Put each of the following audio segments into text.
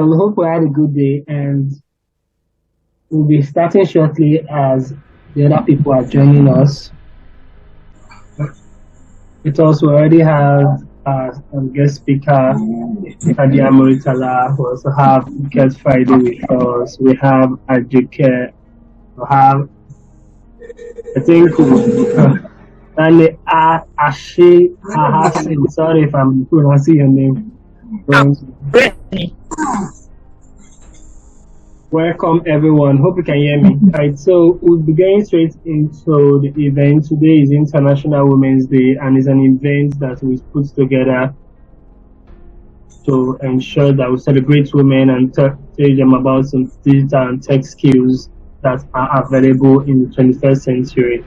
We hope we had a good day, and we'll be starting shortly as the other people are joining us. With us, we already have our guest speaker, Nadia Moritala. We also have Get Friday with us. We have Ajike. We have, I think, and Ahasin. Sorry if I'm pronouncing your name wrong. Welcome everyone. Hope you can hear me. Right, so we'll be going straight into the event. Today is International Women's Day, and it's an event that we put together to ensure that we celebrate women and tell them about some digital and tech skills that are available in the 21st century.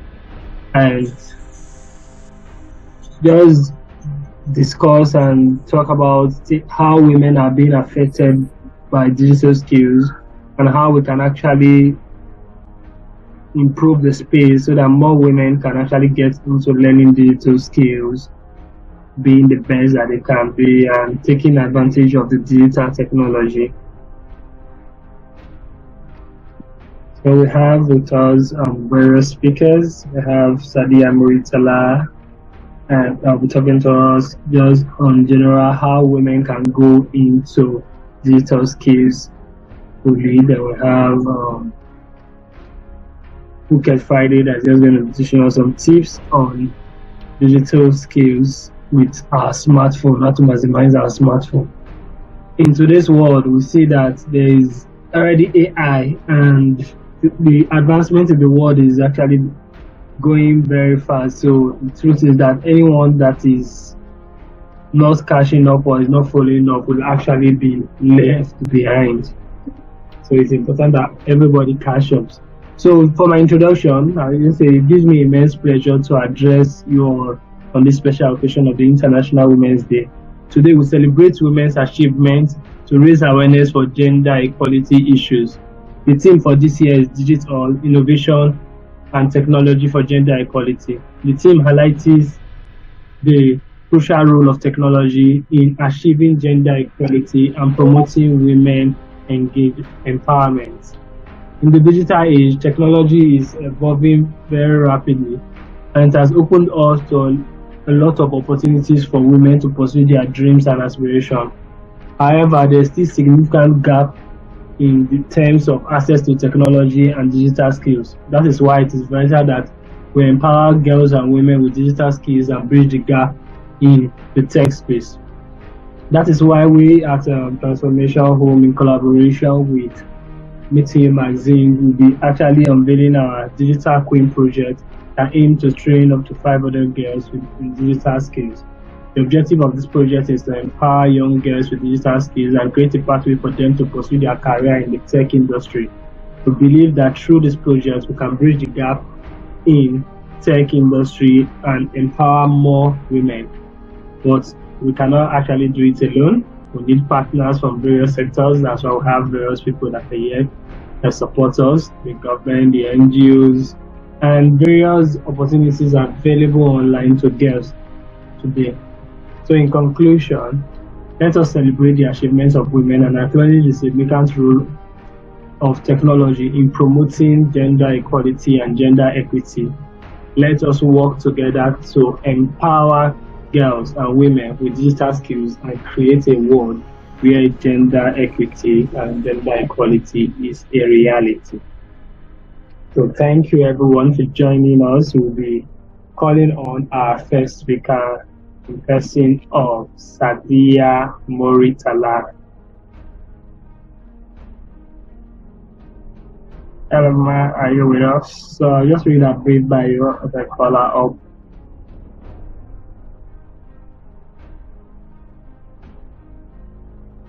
And just discuss and talk about how women are being affected by digital skills and how we can actually improve the space so that more women can actually get into learning digital skills, being the best that they can be, and taking advantage of the digital technology. So we have with us various speakers. We have Sadia Muritala, and I'll be talking to us just on general how women can go into digital skills. Then we have Phuket Friday that's just going to be teaching us some tips on digital skills with our smartphone, how to maximize our smartphone. In today's world, we see that there is already AI, and the advancement in the world is actually going very fast. So the truth is that anyone that is not catching up or is not following up will actually be left behind. So it's important that everybody catch up. So for my introduction, I will say it gives me immense pleasure to address you on this special occasion of the International Women's Day. Today we celebrate women's achievements to raise awareness for gender equality issues. The theme for this year is DigitALL, Innovation and Technology for Gender Equality. The theme highlights the crucial role of technology in achieving gender equality and promoting women empowerment. In the digital age, technology is evolving very rapidly, and it has opened us to a lot of opportunities for women to pursue their dreams and aspirations. However, there is still significant gap in the terms of access to technology and digital skills. That is why it is vital that we empower girls and women with digital skills and bridge the gap in the tech space. That is why we at Transformation Home, in collaboration with Meeting Magazine, will be actually unveiling our Digital Queen project that aims to train up to 500 girls with digital skills. The objective of this project is to empower young girls with digital skills and create a pathway for them to pursue their career in the tech industry. We believe that through this project, we can bridge the gap in tech industry and empower more women. But we cannot actually do it alone. We need partners from various sectors. That's why we have various people that are here that support us, the government, the NGOs, and various opportunities are available online to girls today. So in conclusion, let us celebrate the achievements of women and acknowledge the significant role of technology in promoting gender equality and gender equity. Let us work together to empower girls and women with digital skills and create a world where gender equity and gender equality is a reality. So thank you everyone for joining us. We'll be calling on our first speaker in person of Sadia Moritala. Elma, are you with us? So just read a brief bio as I call her up.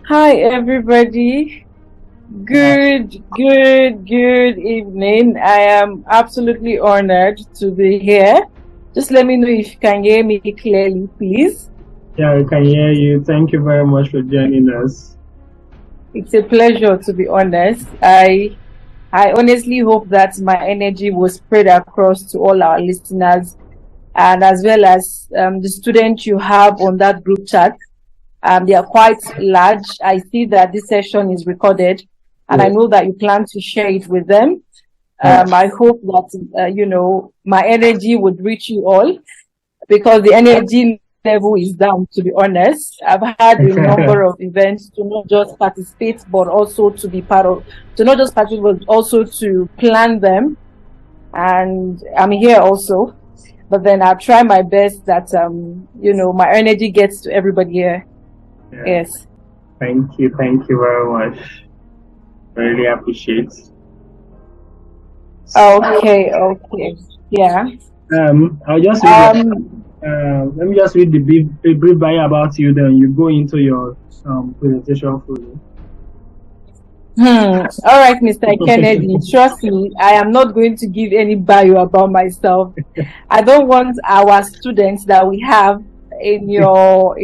Hi everybody. Good evening. I am absolutely honored to be here. Just let me know if you can hear me clearly, please. Yeah, we can hear you. Thank you very much for joining us. It's a pleasure, to be honest. I honestly hope that my energy will spread across to all our listeners, and as well as the students you have on that group chat. They are quite large. I see that this session is recorded, and I know that you plan to share it with them. I hope that, my energy would reach you all, because the energy level is down, to be honest. I've had a number of events to not just participate, but also to be part of, to not just participate, but also to plan them. And I'm here also. But then I'll try my best that, my energy gets to everybody here. Yeah. Yes. Thank you very much. Really appreciate. Okay. Yeah. I'll just read let me just read the brief bio about you, then you go into your presentation fully. All right, Mr. Kennedy, trust me, I am not going to give any bio about myself. I don't want our students that we have in your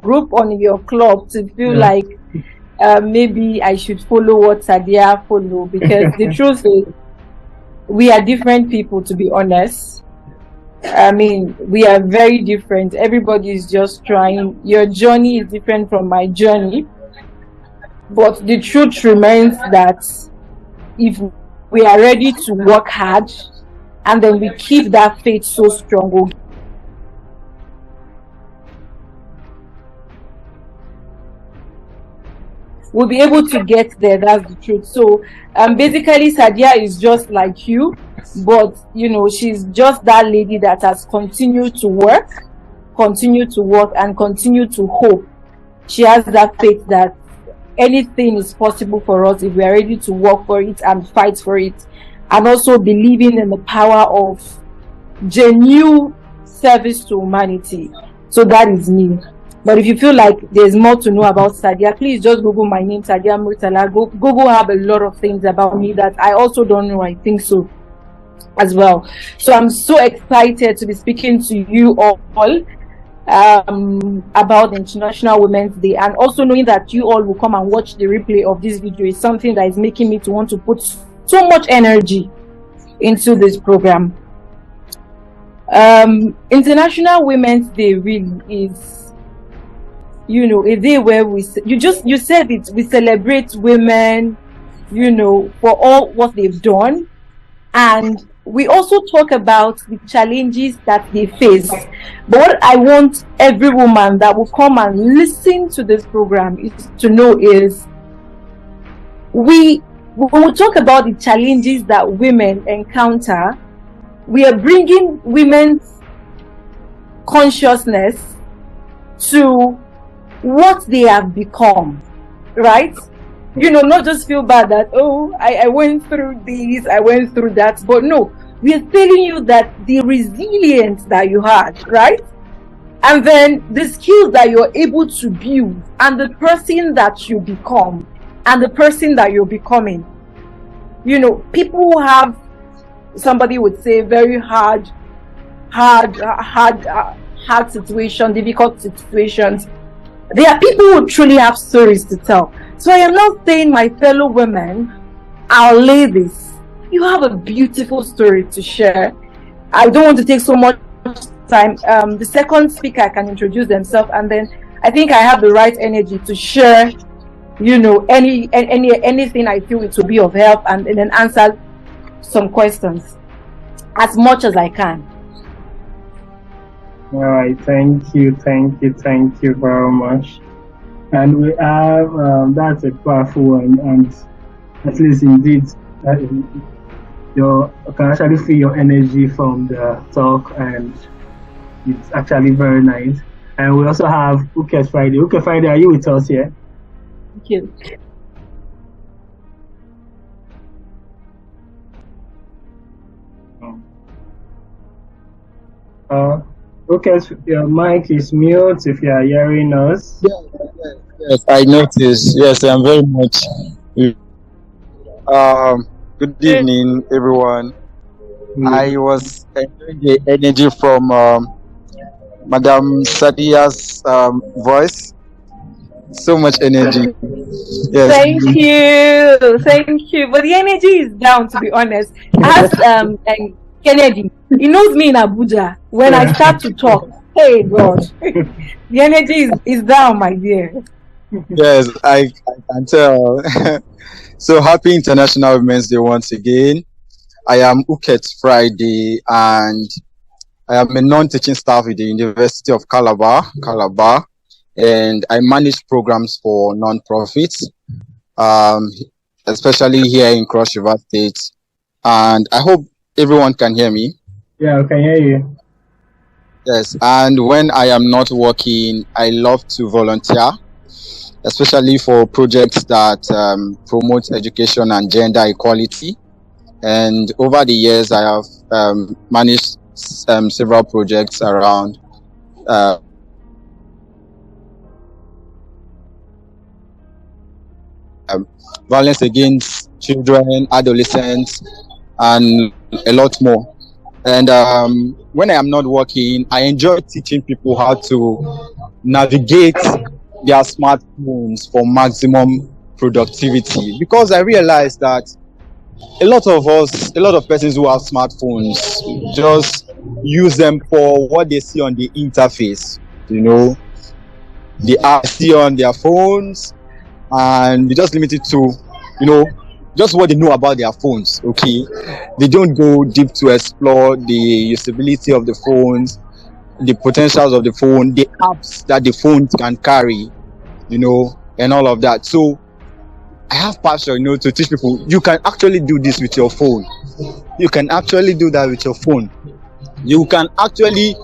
group or in your club to feel like maybe I should follow what Sadia follow, because the truth is we are different people, to be honest. I mean, we are very different. Everybody is just trying. Your journey is different from my journey. But the truth remains that if we are ready to work hard and then we keep that faith so strong, we'll be able to get there. That's the truth. So basically Sadia is just like you, but she's just that lady that has continued to work and continue to hope. She has that faith that anything is possible for us if we are ready to work for it and fight for it, and also believing in the power of genuine service to humanity. So that is me. But if you feel like there's more to know about Sadia, please just Google my name, Sadia Murtala. Google have a lot of things about me that I also don't know. I think so as well. So I'm so excited to be speaking to you all about International Women's Day, and also knowing that you all will come and watch the replay of this video is something that is making me to want to put so much energy into this program. International Women's Day really is, a day where you said it, we celebrate women, for all what they've done, and we also talk about the challenges that they face. But what I want every woman that will come and listen to this program is to know is, when we talk about the challenges that women encounter, we are bringing women's consciousness to what they have become, right? Not just feel bad that, I went through this, I went through that, but no, we are telling you that the resilience that you had, right? And then the skills that you're able to build, and the person that you become, and the person that you're becoming. People who have, somebody would say, very hard situation, difficult situations. There are people who truly have stories to tell. So I am not saying, my fellow women, our ladies, you have a beautiful story to share. I don't want to take so much time. The second speaker can introduce themselves, and then I think I have the right energy to share, anything I feel it will be of help, and then answer some questions as much as I can. All right, thank you very much. And we have that's a powerful one, and at least indeed, you can actually feel your energy from the talk, and it's actually very nice. And we also have Uke Friday. Uke Friday, are you with us here? Thank you. Okay, your mic is mute if you are hearing us. Yes, I noticed. Yes, I'm very much. Good evening, everyone. I was enjoying the energy from Madam Sadia's voice. So much energy. Yes. Thank you. But the energy is down, to be honest. As Kennedy, he knows me in Abuja. When I start to talk, Hey God, the energy is down, my dear. Yes, I can tell. So happy International Women's Day once again. I am Uket Friday, and I am a non-teaching staff with the University of Calabar, and I manage programs for non-profits, um, especially here in Cross River State. And I hope everyone can hear me. Yeah, I can hear you. Yes, and when I am not working, I love to volunteer, especially for projects that promote education and gender equality. And over the years, I have managed several projects around uh, violence against children, adolescents, and a lot more. And when I am not working, I enjoy teaching people how to navigate their smartphones for maximum productivity, because I realized that a lot of persons who have smartphones just use them for what they see on the interface, you know, the apps see on their phones, and they just limit it to, you know, just what they know about their phones. Okay, they don't go deep to explore the usability of the phones, the potentials of the phone, the apps that the phone can carry, you know, and all of that. So I have passion, you know, to teach people you can actually do this with your phone. You can actually do that with your phone. You can actually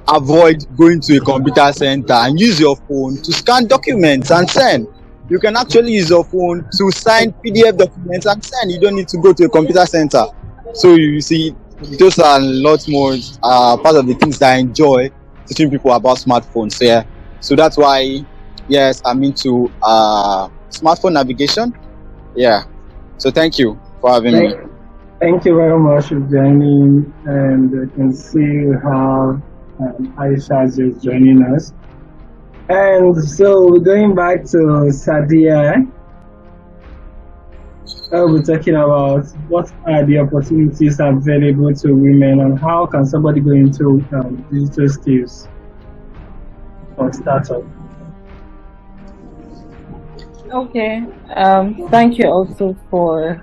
avoid going to a computer center and use your phone to scan documents and send. You can actually use your phone to sign PDF documents and send. You don't need to go to a computer center. So you see, those are a lot more part of the things that I enjoy teaching people about smartphones. Yeah. So that's why, yes, I'm into smartphone navigation. Yeah. So thank you for having me. Thank you very much for joining, and you can see how Aisha is just joining us. And so going back to Sadia, we'll be talking about what are the opportunities available to women and how can somebody go into digital skills for startup. Okay. Thank you also for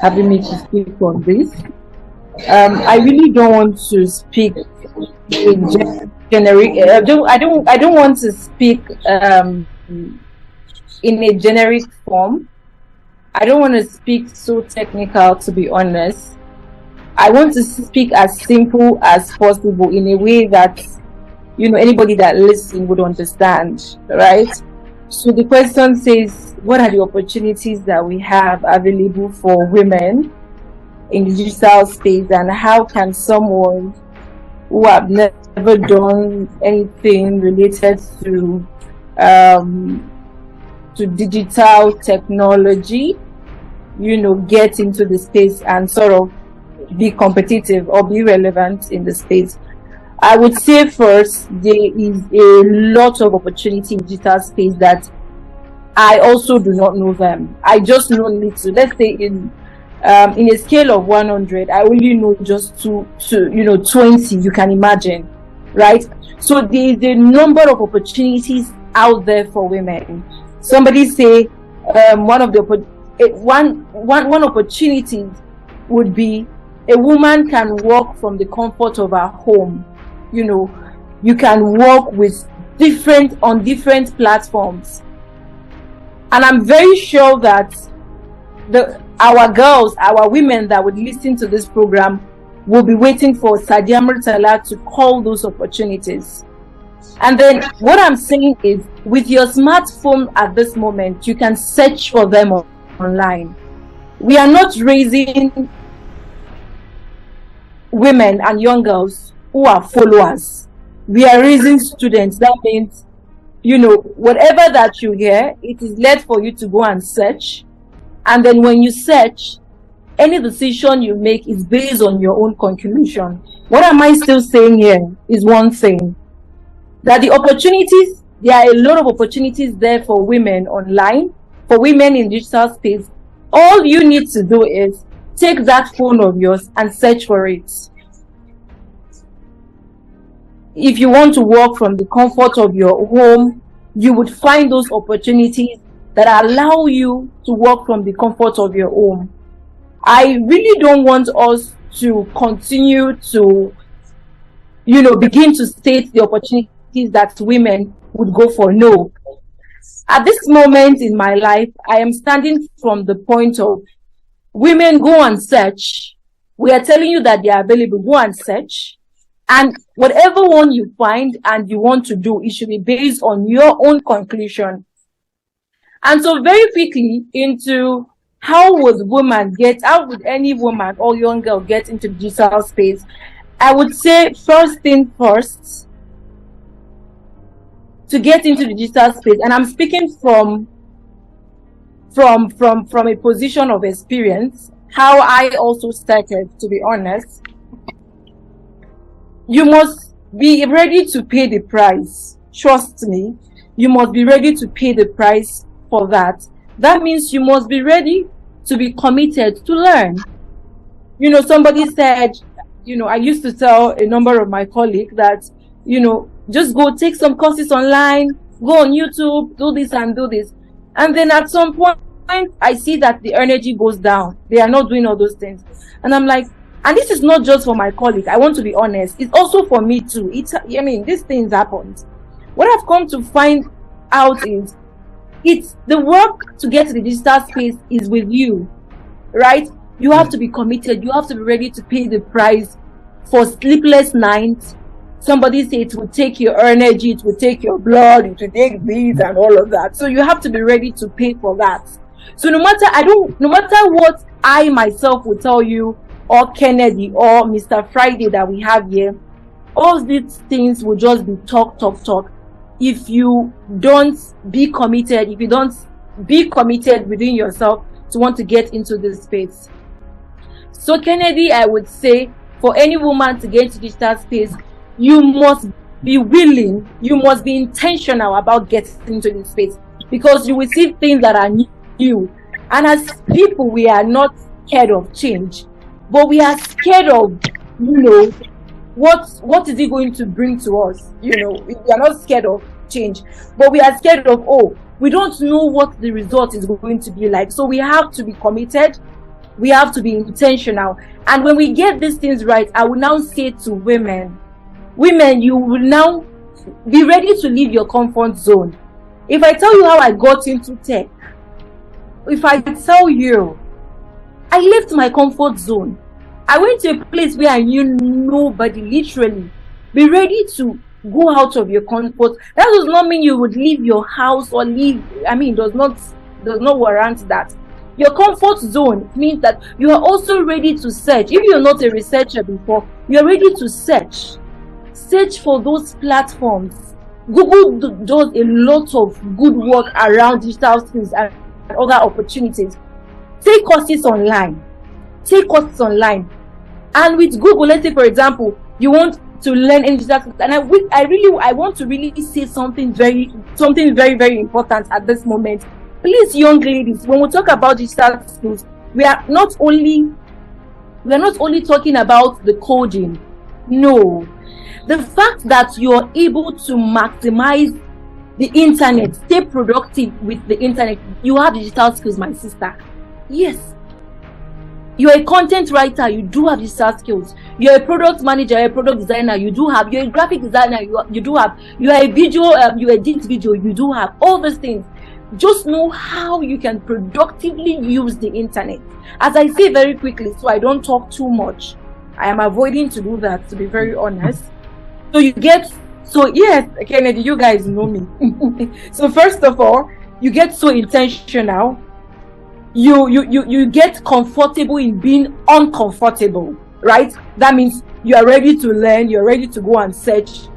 having me to speak on this. I really don't want to speak in generic. I don't want to speak in a generic form. I don't want to speak so technical, to be honest. I want to speak as simple as possible in a way that, you know, anybody that listens would understand, right? So the question says, what are the opportunities that we have available for women in the digital space, and how can someone who have never done anything related to digital technology, you know, get into the space and sort of be competitive or be relevant in the space? I would say first, there is a lot of opportunity in digital space that I also do not know them. I just know little. Let's say in a scale of 100, I only know just to 20. You can imagine, right? So there is a number of opportunities out there for women. Somebody say one opportunity would be a woman can work from the comfort of her home. You know, you can work on different platforms, and I'm very sure that our women that would listen to this program will be waiting for Sadia Murtala to call those opportunities. And then what I'm saying is, with your smartphone at this moment, you can search for them online. We are not raising women and young girls who are followers. We are raising students. That means, you know, whatever that you hear, it is left for you to go and search. And then when you search, any decision you make is based on your own conclusion. What am I still saying here is one thing, that there are a lot of opportunities there for women online, for women in digital space. All you need to do is take that phone of yours and search for it. if you want to work from the comfort of your home, you would find those opportunities that allow you to work from the comfort of your home. I really don't want us to continue to, begin to state the opportunities that women would go for. No. At this moment in my life, I am standing from the point of women, go and search. We are telling you that they are available. Go and search. And whatever one you find and you want to do, it should be based on your own conclusion. And so very quickly into how would any woman or young girl get into digital space? I would say first thing first, to get into the digital space, and I'm speaking from a position of experience, how I also started, to be honest. You must be ready to pay the price. Trust me, you must be ready to pay the price for that. That means you must be ready to be committed to learn. Somebody said, I used to tell a number of my colleagues that, just go take some courses online, go on YouTube, do this and do this. And then at some point, I see that the energy goes down. They are not doing all those things. And I'm like, and this is not just for my colleague. I want to be honest. It's also for me too. These things happened. What I've come to find out is, it's the work to get to the digital space is with you, right? You have to be committed. You have to be ready to pay the price for sleepless nights. Somebody said it will take your energy, it will take your blood, it will take this and all of that. So you have to be ready to pay for that. So no matter what I myself will tell you, or Kennedy, or Mr. Friday that we have here, all these things will just be talk. If you don't be committed, if you don't be committed within yourself to want to get into this space. So Kennedy, I would say, for any woman to get into digital space, you must be willing, you must be intentional about getting into this space, because you will see things that are new. And as people, we are not scared of change, but we are scared of, what is it going to bring to us? We are not scared of change, but we are scared of, we don't know what the result is going to be like. So we have to be committed. We have to be intentional. And when we get these things right, I will now say to women, you will now be ready to leave your comfort zone. If I tell you how I got into tech, if I tell you, I left my comfort zone. I went to a place where I knew nobody, literally. Be ready to go out of your comfort. That does not mean you would leave your house or leave. Does not warrant that. Your comfort zone means that you are also ready to search. If you're not a researcher before, you're ready to search. Search for those platforms. Google does a lot of good work around digital skills and other opportunities. Take courses online. And with Google, let's say, for example, you want to learn in digital skills, and I want to really say something very, very important at this moment. Please, young ladies, when we talk about digital skills, we are not only talking about the coding. No. The fact that you are able to maximize the internet, stay productive with the internet, you have digital skills, my sister. Yes. You're a content writer, you do have digital skills. You're a product manager, you're a product designer, you do have. You're a graphic designer, you do have. You're a video, you edit video, you do have. All those things. Just know how you can productively use the internet. As I say very quickly, so I don't talk too much. I am avoiding to do that, to be very honest. So yes, Kennedy, you guys know me. So first of all, you get so intentional. You get comfortable in being uncomfortable, right? That means you are ready to learn, you're ready to go and search.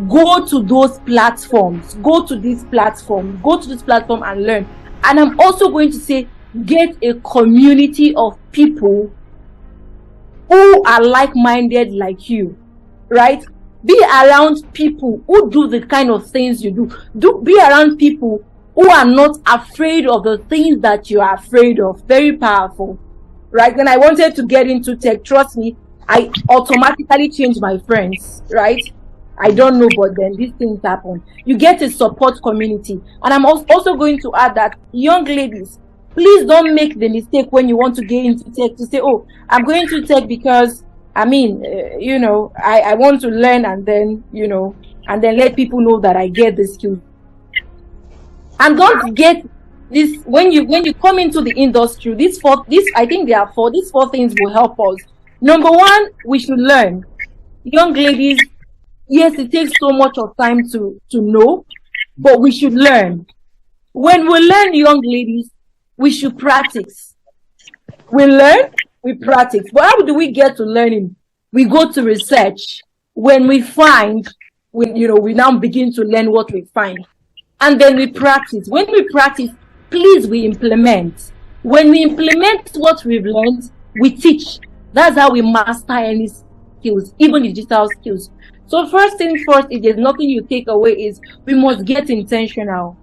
Go to those platforms, go to this platform and learn. And I'm also going to say, get a community of people who are like-minded like you, right? Be around people who do the kind of things you do. Be around people who are not afraid of the things that you are afraid of. Very powerful, right? When I wanted to get into tech, trust me, I automatically changed my friends, right? I don't know, but then these things happen. You get a support community. And I'm also going to add that young ladies, please don't make the mistake when you want to get into tech to say, oh, I'm going to tech because, I want to learn, and then, and then let people know that I get the skills. And don't get this when you come into the industry. I think there are these four things will help us. Number one, we should learn. Young ladies, yes, it takes so much of time to know, but we should learn. When we learn, young ladies, we should practice. We learn, we practice. But how do we get to learning? We go to research. When we find, we now begin to learn what we find. And then we practice. When we practice, please, we implement. When we implement what we've learned, we teach. That's how we master any skills, even digital skills. So first thing first, if there's nothing you take away, is we must get intentional.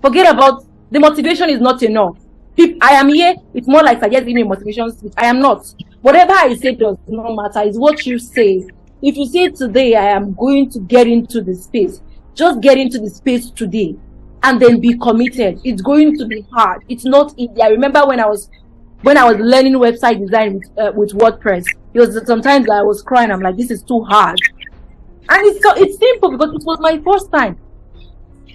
Forget about the motivation is not enough. If I am here, it's more like I just give me motivation speech. I am not. Whatever I say does not matter. It's what you say. If you say today, I am going to get into the space, just get into the space today, and then be committed. It's going to be hard. It's not easy. I remember when I was learning website design with WordPress, it was sometimes I was crying. I'm like, this is too hard. And it's simple because it was my first time.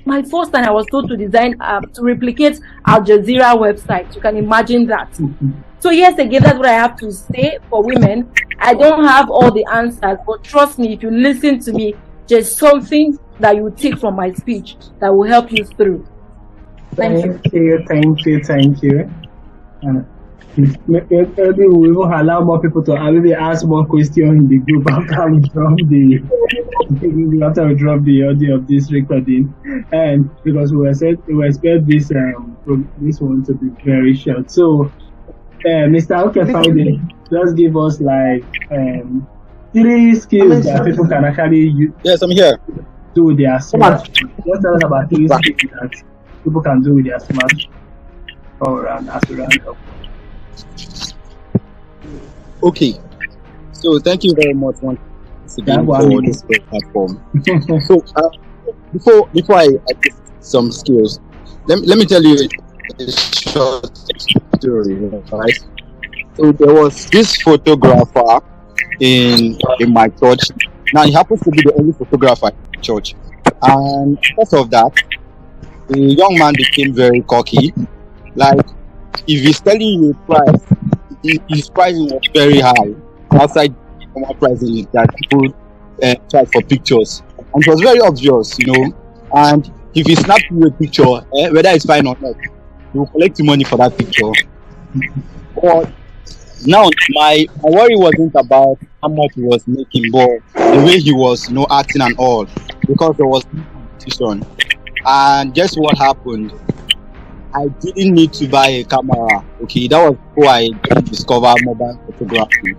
My first time I was told to design, to replicate Al Jazeera website. You can imagine that. So yes, again, that's what I have to say for women. I don't have all the answers, but trust me, if you listen to me, there's something that you take from my speech that will help you through. Thank you. Maybe we will allow more people to maybe ask more questions in the group after we drop the audio of this recording, and because we expect this one to be very short. So, Mr. Okefide, just give us like 3 skills that people can actually use. Yes, I'm here. Do with their smart. Just tell us about 3 skills that people can do with their smart. As we round up. Okay, so thank you very much once again for this platform. So before I get some skills, let me tell you a short story, right? So there was this photographer in my church. Now he happens to be the only photographer in the church, and because of that, the young man became very cocky. Like, if he's telling you a price, his pricing was very high outside normal pricing that people charge for pictures, and it was very obvious, And if he snapped you a picture, whether it's fine or not, he will collect the money for that picture. But now my worry wasn't about how much he was making, but the way he was, acting and all, because there was no competition. And guess what happened? I didn't need to buy a camera. Okay, that was before I discovered mobile photography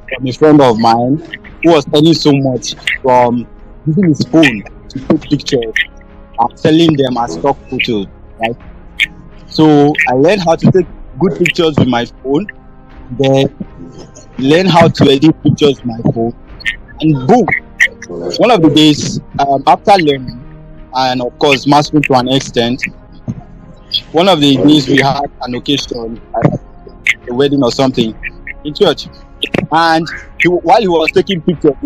from a friend of mine who was earning so much from using his phone to take pictures and selling them as stock photos, right? So I learned how to take good pictures with my phone, then learn how to edit pictures with my phone, and boom, one of the days after learning and of course mastering to an extent, one of the days we had an occasion, a wedding or something in church, and while he was taking pictures,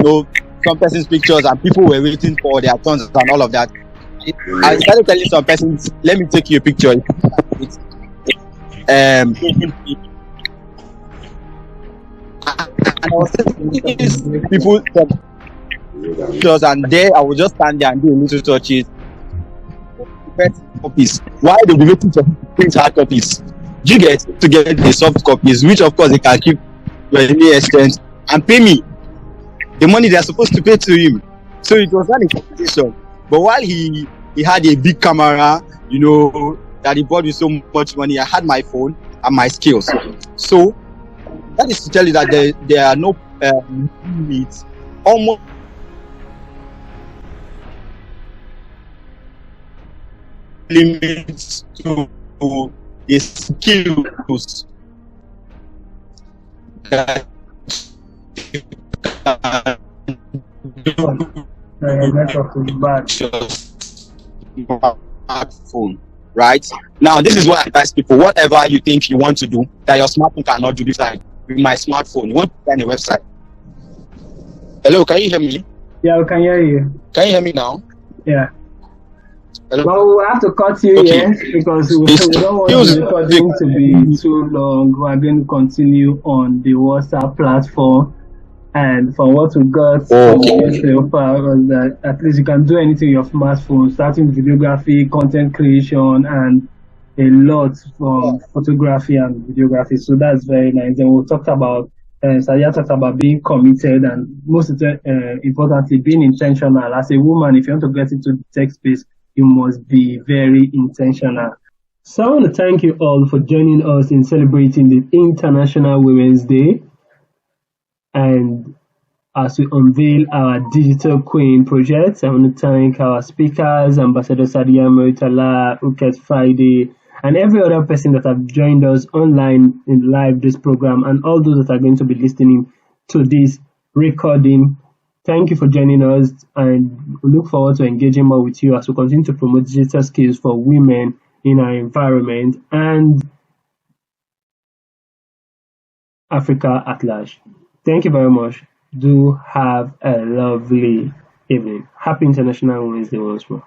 some person's pictures, and people were waiting for their turns and all of that, I started telling some persons, let me take you a picture. And I was taking these people pictures, and there I would just stand there and do a little touches. Copies. Why they be waiting to print hard copies? You get to get the soft copies, which of course they can keep to any extent and pay me the money they are supposed to pay to him. So it was not a competition. But while he had a big camera, that he bought with so much money, I had my phone and my skills. So that is to tell you that there are no limits. Almost limits to the skills that you can do Your network is bad. your smartphone, right? Now, this is what I advise people. Whatever you think you want to do that your smartphone cannot do, this like with my smartphone, you want to find a website. Hello, can you hear me? Yeah, we can hear you. Can you hear me now? Yeah. Hello? Well, we'll have to cut you Okay. here because we don't want the recording to be too long. We are going to continue on the WhatsApp platform. And from what we got from so far was that at least you can do anything on your smartphone, starting videography, content creation, and a lot from photography and videography. So that's very nice. And we talked about, Sadia talked about being committed and most importantly, being intentional. As a woman, if you want to get into the tech space, you must be very intentional. So I want to thank you all for joining us in celebrating the International Women's Day. And as we unveil our Digital Queen project, I want to thank our speakers, Ambassador Sadia Moitala, Uket Friday, and every other person that have joined us online in live this program, and all those that are going to be listening to this recording. Thank you for joining us, and we look forward to engaging more with you as we continue to promote digital skills for women in our environment and Africa at large. Thank you very much. Do have a lovely evening. Happy International Women's Day once more.